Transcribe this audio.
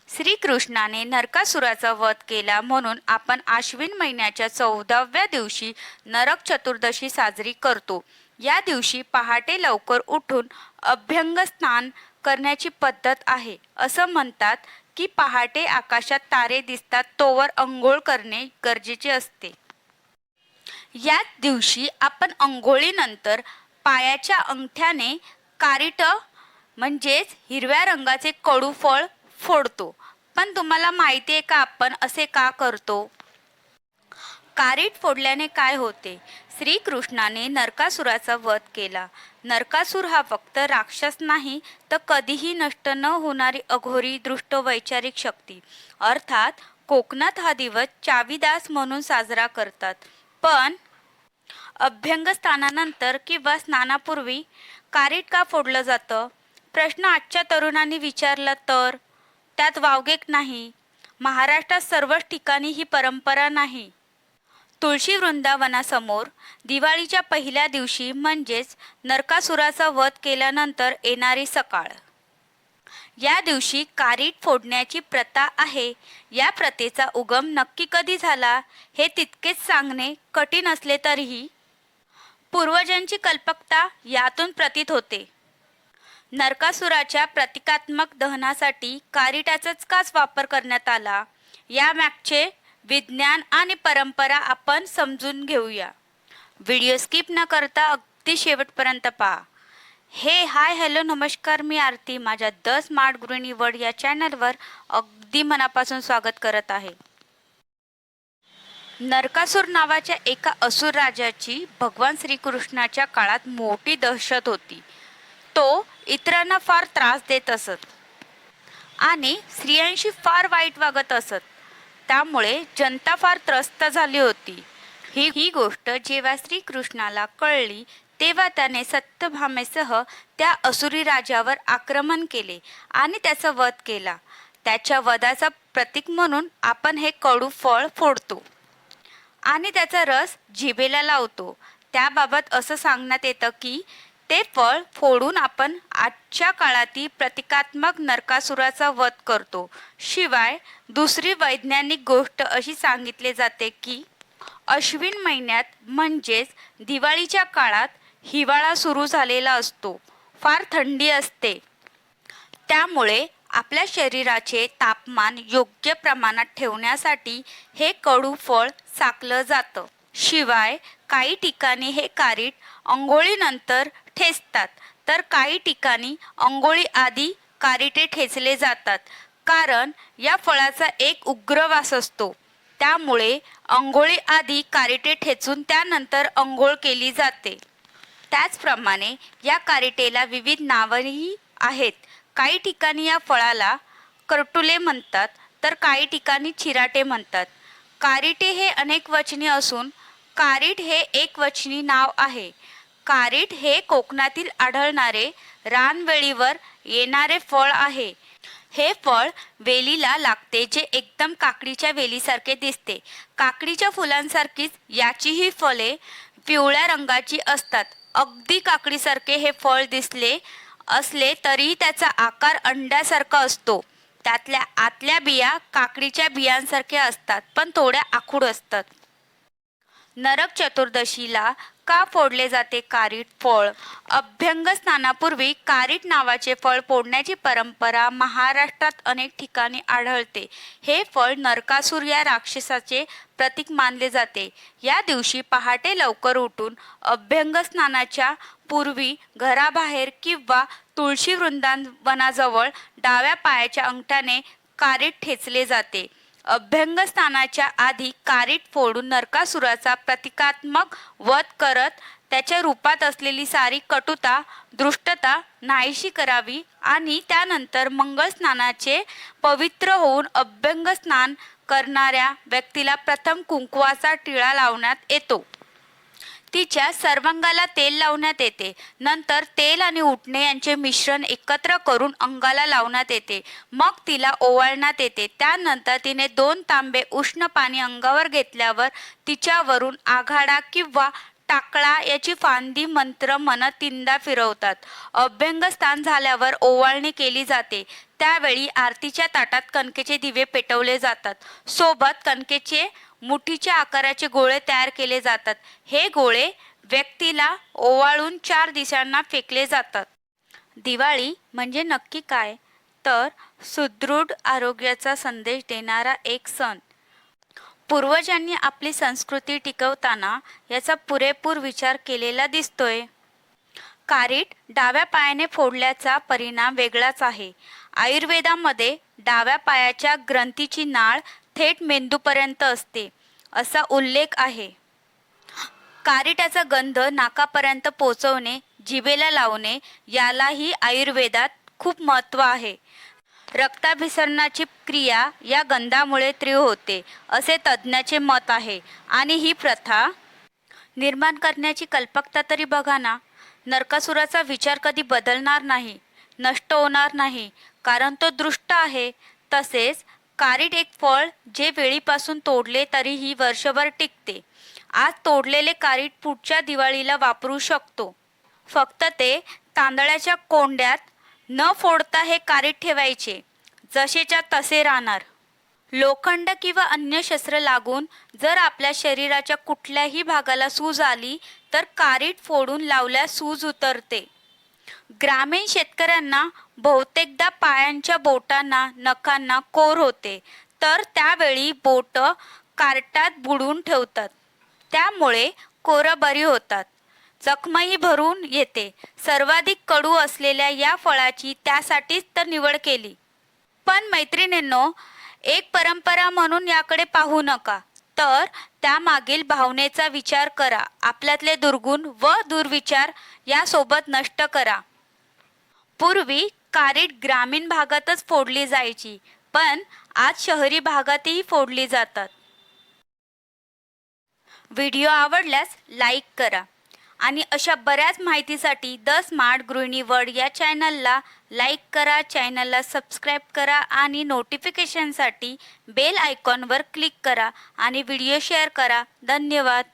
श्रीकृष्णाने नरकासुराचा वध केला म्हणून आपण आश्विन महिन्याच्या 14व्या दिवशी नरक चतुर्दशी साजरी करतो. या दिवशी पहाटे लवकर उठून अभ्यंग स्नान करण्याची पद्धत आहे. असं म्हणतात की पहाटे आकाशात तारे दिसतात तोवर अंघोळ करणे गरजेचे असते. याच दिवशी आपण अंघोळीनंतर पायाच्या अंगठ्याने कारिट म्हणजेच हिरव्या रंगाचे कडू फळ फोडतो. पण तुम्हाला माहिती आहे का आपण असे का करतो? कारीट फोडल्याने काय होते? श्रीकृष्णाने नरकासुराचा वध केला. नरकासुर हा फक्त राक्षस नाही तर कधीही नष्ट न होणारी अघोरी दृष्ट वैचारिक शक्ती. अर्थात कोकणात हा दिवस चावीदास म्हणून साजरा करतात. पण अभ्यंग स्नानानंतर किंवा स्नानापूर्वी कारीट का फोडलं जातं? प्रश्न आजच्या तरुणांनी विचारला तर त्यात वावगे नाही. महाराष्ट्रात सर्वच ठिकाणी ही परंपरा नाही. तुळशी वृंदावनासमोर दिवाळीच्या पहिल्या दिवशी म्हणजेच नरकासुराचा वध केल्यानंतर येणारी सकाळ, या दिवशी कारीट फोडण्याची प्रथा आहे. या प्रथेचा उगम नक्की कधी झाला हे तितकेच सांगणे कठीण असले तरीही पूर्वजांची कल्पकता यातून प्रतीत होते. नरकासुराच्या प्रतिकात्मक दहनासाठी कारिटाचाच काच वापर करण्यात आला, यामागचे विज्ञान आणि परंपरा आपण समजून घेऊया. व्हिडिओ स्किप न करता अगदी शेवटपर्यंत पहा. हाय हॅलो नमस्कार, मी आरती. माझ्या द स्मार्ट गृहिणी वर्ड या चॅनलवर अगदी मनापासून स्वागत करत आहे. नरकासुर नावाच्या एका असुर राजाची भगवान श्रीकृष्णाच्या काळात मोठी दहशत होती. तो इतरांना फार त्रास देत असत आणि स्त्रियांशी फार वाईट वागत असत. त्यामुळे जनता फार त्रस्त झाली होती. ही गोष्ट जेव्हा श्रीकृष्णाला कळली तेव्हा त्याने सत्यभामेसह त्या असुरी राजावर आक्रमण केले आणि त्याचा वध केला. त्याच्या वधाचा प्रतीक म्हणून आपण हे कडू फळ फोडतो आणि त्याचा रस जिभेला लावतो. त्याबाबत असं सांगण्यात येतं की ते फळ फोडून आपण आजच्या काळातील प्रतिकात्मक नरकासुराचा वध करतो. शिवाय दुसरी वैज्ञानिक गोष्ट अशी सांगितली जाते की अश्विन महिन्यात म्हणजेच दिवाळीच्या काळात हिवाळा सुरू झालेला असतो, फार थंडी असते. त्यामुळे आपल्या शरीराचे तापमान योग्य प्रमाणात ठेवण्यासाठी हे कडू फळ चाखलं जातं. शिवाय काही ठिकाणी हे कारीट अंघोळीनंतर ठेचतात तर काही ठिकाणी अंघोळी आधी कारिटे ठेचले जातात, कारण या फळाचा एक उग्र वास असतो. त्यामुळे अंघोळी आधी कारिटे ठेचून त्यानंतर अंघोळ केली जाते. त्याचप्रमाणे या कारिटेला विविध नावंही आहेत. काही ठिकाणी या फळाला करटुले म्हणतात तर काही ठिकाणी चिराटे म्हणतात. कारिटे हे अनेकवचनी असून कारीट हे एकवचनी नाव आहे. कारीट हे कोकणातील आढळणारे रानवेळीवर येणारे फळ आहे. हे फळ वेलीला लागते जे एकदम काकडीच्या वेलीसारखे दिसते. काकडीच्या फुलांसारखीच याचीही फळे पिवळ्या रंगाची असतात. अगदी काकडीसारखे हे फळ दिसले असले तरीही त्याचा आकार अंड्यासारखा असतो. त्यातल्या आतल्या बिया काकडीच्या बियांसारख्या असतात पण थोड्या आखूड असतात. नरक चतुर्दशीला का फोडले जाते कारीट फळ? अभ्यंग स्नानापूर्वी कारीट नावाचे फळ फोडण्याची परंपरा महाराष्ट्रात अनेक ठिकाणी आढळते. हे फळ नरकासुर या राक्षसाचे प्रतीक मानले जाते. या दिवशी पहाटे लवकर उठून अभ्यंग स्नानाच्या पूर्वी घराबाहेर किंवा तुळशी वृंदावनाजवळ डाव्या पायाच्या अंगठ्याने कारीट ठेचले जाते. अभ्यंग स्नानाच्या आधी कारीट फोडून नरकासुराचा प्रतिकात्मक वध करत त्याच्या रूपात असलेली सारी कटुता दृष्टता नाहीशी करावी आणि त्यानंतर मंगळ स्नानाचे पवित्र होऊन अभ्यंग स्नान करणाऱ्या व्यक्तीला प्रथम कुंकवाचा टिळा लावण्यात येतो. तिच्या सर्वांगाला तेल लावण्यात येते. नंतर तेल आणि उटणे यांचे मिश्रण एकत्र करून अंगाला लावण्यात येते. मग तिला ओवाळण्यात येते. त्यानंतर तिने 2 तांबे उष्ण पाणी अंगावर घेतल्यावर तिच्यावरून आघाडा किंवा टाकळा याची फांदी मंत्र म्हणत 3दा फिरवतात. अभ्यंग स्नान झाल्यावर ओवाळणी केली जाते. त्यावेळी आरतीच्या ताटात कणकेचे दिवे पेटवले जातात. सोबत कणकेचे मुठीच्या आकाराचे गोळे तयार केले जातात. हे गोळे व्यक्तीला ओवाळून 4 दिशांना फेकले जातात. दिवाळी म्हणजे नक्की काय? तर सुदृढ आरोग्याचा संदेश देणारा एक सण. पूर्वजांनी आपली संस्कृती टिकवताना याचा पुरेपूर विचार केलेला दिसतोय. कारीट डाव्या पायाने फोडल्याचा परिणाम वेगळाच आहे. आयुर्वेदामध्ये डाव्या पायाच्या ग्रंथीची नाळ थेट मेंदूपर्यंत असते असा उल्लेख आहे. कारिटाचा गंध नाकापर्यंत पोचवणे, जिभेला लावणे यालाही आयुर्वेदात खूप महत्त्व आहे. रक्ताभिसरणाची क्रिया या गंधामुळे तीव्र होते असे तज्ज्ञाचे मत आहे. आणि ही प्रथा निर्माण करण्याची कल्पकता तरी बघा ना. नरकासुराचा विचार कधी बदलणार नाही, नष्ट होणार नाही, कारण तो दृष्ट आहे. तसेच कारीट एक फळ जे वेळीपासून तोडले तरीही वर्षभर टिकते. आज तोडलेले कारीट पुढच्या दिवाळीला वापरू शकतो. फक्त ते तांदळाच्या कोंड्यात न फोडता हे कारीट ठेवायचे, जसेच्या तसे राहणार. लोखंड किंवा अन्य शस्त्र लागून जर आपल्या शरीराच्या कुठल्याही भागाला सूज आली तर कारीट फोडून लावल्यास सूज उतरते. ग्रामीण शेतकऱ्यांना बहुतेकदा पायांच्या बोटांना, नखांना कोर होते, तर त्यावेळी बोट कारटात बुडवून ठेवतात. त्यामुळे कोरं बरी होतात, जखमही भरून येते. सर्वाधिक कडू असलेल्या या फळाची त्यासाठीच तर निवड केली. पण मैत्रिणींनो, एक परंपरा म्हणून याकडे पाहू नका, तर त्यामागील भावनेचा विचार करा. आपल्यातले दुर्गुण व दुर्विचार यासोबत नष्ट करा. पूर्वी कारीट ग्रामीण भागातच फोडली जायची, पण आज शहरी भागातही फोडली जातात. व्हिडिओ आवडल्यास लाईक करा आणि अशा बऱ्याच माहितीसाठी द स्मार्ट गृहिणी वर्ल्ड या चॅनलला लाईक करा, चॅनलला सबस्क्राईब करा आणि नोटिफिकेशनसाठी बेल आयकॉनवर क्लिक करा आणि व्हिडिओ शेअर करा. धन्यवाद.